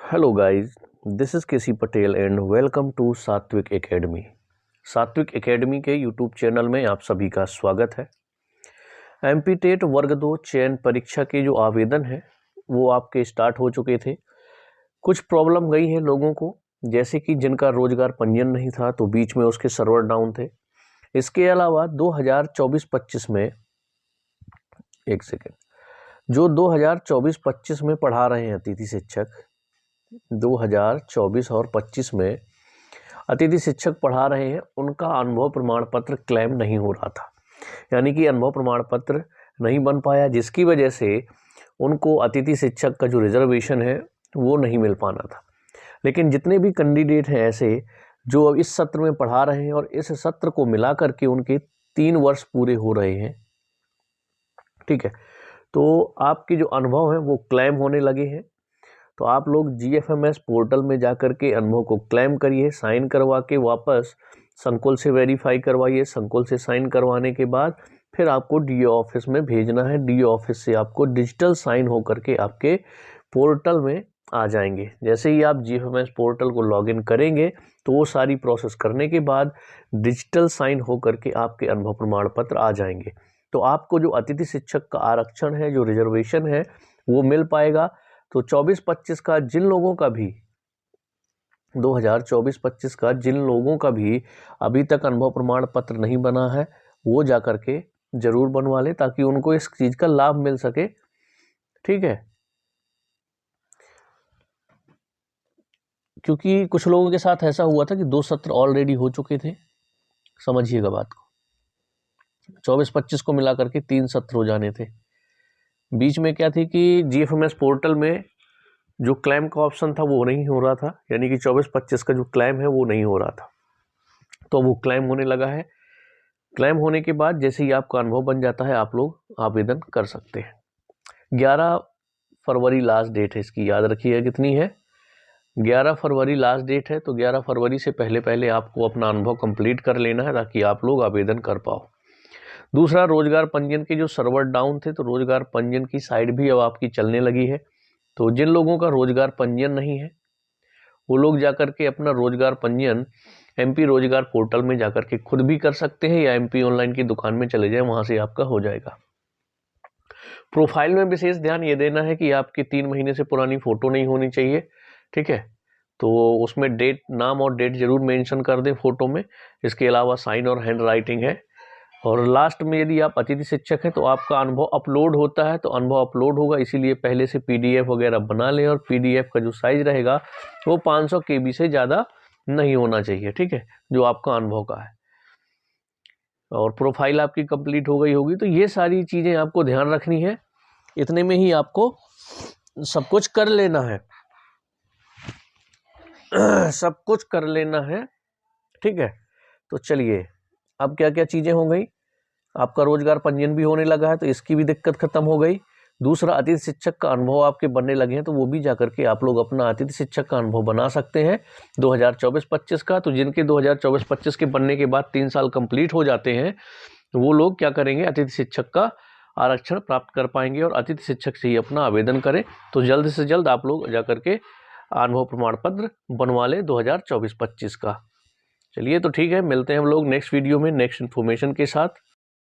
Hello guys, this is K C Patel and welcome to Satvik academy. Satvik academy के YouTube channel में आप सभी का स्वागत है। एमपी टेट वर्ग 2 चयन परीक्षा के जो आवेदन है वो आपके स्टार्ट हो चुके थे। कुछ प्रॉब्लम गई है लोगों को, जैसे कि जिनका रोजगार पंजीयन नहीं था तो बीच में उसके सर्वर डाउन थे। इसके अलावा 2024-25 में जो 2024-25 में पढ़ा रहे हैं अतिथि शिक्षक, 2024 और 25 में अतिथि शिक्षक पढ़ा रहे हैं, उनका अनुभव प्रमाण पत्र क्लेम नहीं हो रहा था। यानी कि अनुभव प्रमाण पत्र नहीं बन पाया, जिसकी वजह से उनको अतिथि शिक्षक का जो रिजर्वेशन है वो नहीं मिल पाना था। लेकिन जितने भी कैंडिडेट हैं ऐसे जो अब इस सत्र में पढ़ा रहे हैं और इस सत्र को मिला करके उनके 3 वर्ष पूरे हो रहे हैं, ठीक है, तो आपके जो अनुभव हैं वो क्लेम होने लगे हैं। तो आप लोग GFMS पोर्टल में जाकर के अनुभव को क्लेम करिए, साइन करवा के वापस संकुल से वेरीफाई करवाइए। संकुल से साइन करवाने के बाद फिर आपको DO ऑफिस में भेजना है। DO ऑफिस से आपको डिजिटल साइन हो करके आपके पोर्टल में आ जाएंगे। जैसे ही आप GFMS पोर्टल को लॉगिन करेंगे तो वो सारी प्रोसेस करने के बाद डिजिटल साइन हो करके आपके अनुभव प्रमाण पत्र आ जाएंगे। तो आपको जो अतिथि शिक्षक का आरक्षण है, जो रिजर्वेशन है, वो मिल पाएगा। तो 24-25 का जिन लोगों का भी 2024-25 का जिन लोगों का भी अभी तक अनुभव प्रमाण पत्र नहीं बना है वो जाकर के जरूर बनवा ले, ताकि उनको इस चीज का लाभ मिल सके। ठीक है, क्योंकि कुछ लोगों के साथ ऐसा हुआ था कि 2 सत्र ऑलरेडी हो चुके थे। समझिएगा बात को, 24-25 को मिला करके 3 सत्र हो जाने थे। बीच में क्या थी कि GFMS पोर्टल में जो क्लेम का ऑप्शन था वो नहीं हो रहा था, यानी कि 24-25 का जो क्लेम है वो नहीं हो रहा था। तो वो क्लेम होने लगा है। क्लेम होने के बाद जैसे ही आपका अनुभव बन जाता है आप लोग आवेदन कर सकते हैं। 11 फरवरी लास्ट डेट है इसकी, याद रखिए कितनी है, 11 फरवरी लास्ट डेट है। तो 11 फरवरी से पहले पहले आपको अपना अनुभव कंप्लीट कर लेना है ताकि आप लोग आवेदन कर पाओ। दूसरा, रोजगार पंजीयन के जो सर्वर डाउन थे तो रोजगार पंजीयन की साइट भी अब आपकी चलने लगी है। तो जिन लोगों का रोजगार पंजीयन नहीं है वो लोग जाकर के अपना रोजगार पंजीयन MP रोजगार पोर्टल में जाकर के खुद भी कर सकते हैं, या MP ऑनलाइन की दुकान में चले जाएं, वहां से आपका हो जाएगा। प्रोफाइल में विशेष ध्यान ये देना है कि आपकी 3 महीने से पुरानी फोटो नहीं होनी चाहिए। ठीक है, तो उसमें डेट, नाम और डेट जरूर मेंशन कर दें फोटो में। इसके अलावा साइन और हैंड राइटिंग है। और लास्ट में यदि आप अतिथि शिक्षक हैं तो आपका अनुभव अपलोड होता है, तो अनुभव अपलोड होगा, इसीलिए पहले से PDF वगैरह बना लें। और PDF का जो साइज रहेगा वो 500 KB से ज़्यादा नहीं होना चाहिए। ठीक है, जो आपका अनुभव का है। और प्रोफाइल आपकी कंप्लीट हो गई होगी। तो ये सारी चीज़ें आपको ध्यान रखनी है। इतने में ही आपको सब कुछ कर लेना है सब कुछ कर लेना है। ठीक है, तो चलिए, अब क्या क्या चीज़ें हो गई। आपका रोजगार पंजीयन भी होने लगा है तो इसकी भी दिक्कत खत्म हो गई। दूसरा, अतिथि शिक्षक का अनुभव आपके बनने लगे हैं तो वो भी जाकर के आप लोग अपना अतिथि शिक्षक का अनुभव बना सकते हैं 2024-25 का। तो जिनके 2024-25 के बनने के बाद 3 साल कंप्लीट हो जाते हैं वो लोग क्या करेंगे, अतिथि शिक्षक का आरक्षण प्राप्त कर पाएंगे और अतिथि शिक्षक से ही अपना आवेदन करें। तो जल्द से जल्द आप लोग जाकर के अनुभव प्रमाण पत्र बनवा लें 2024-25 का। चलिए, तो ठीक है, मिलते हैं हम लोग नेक्स्ट वीडियो में नेक्स्ट इन्फॉर्मेशन के साथ।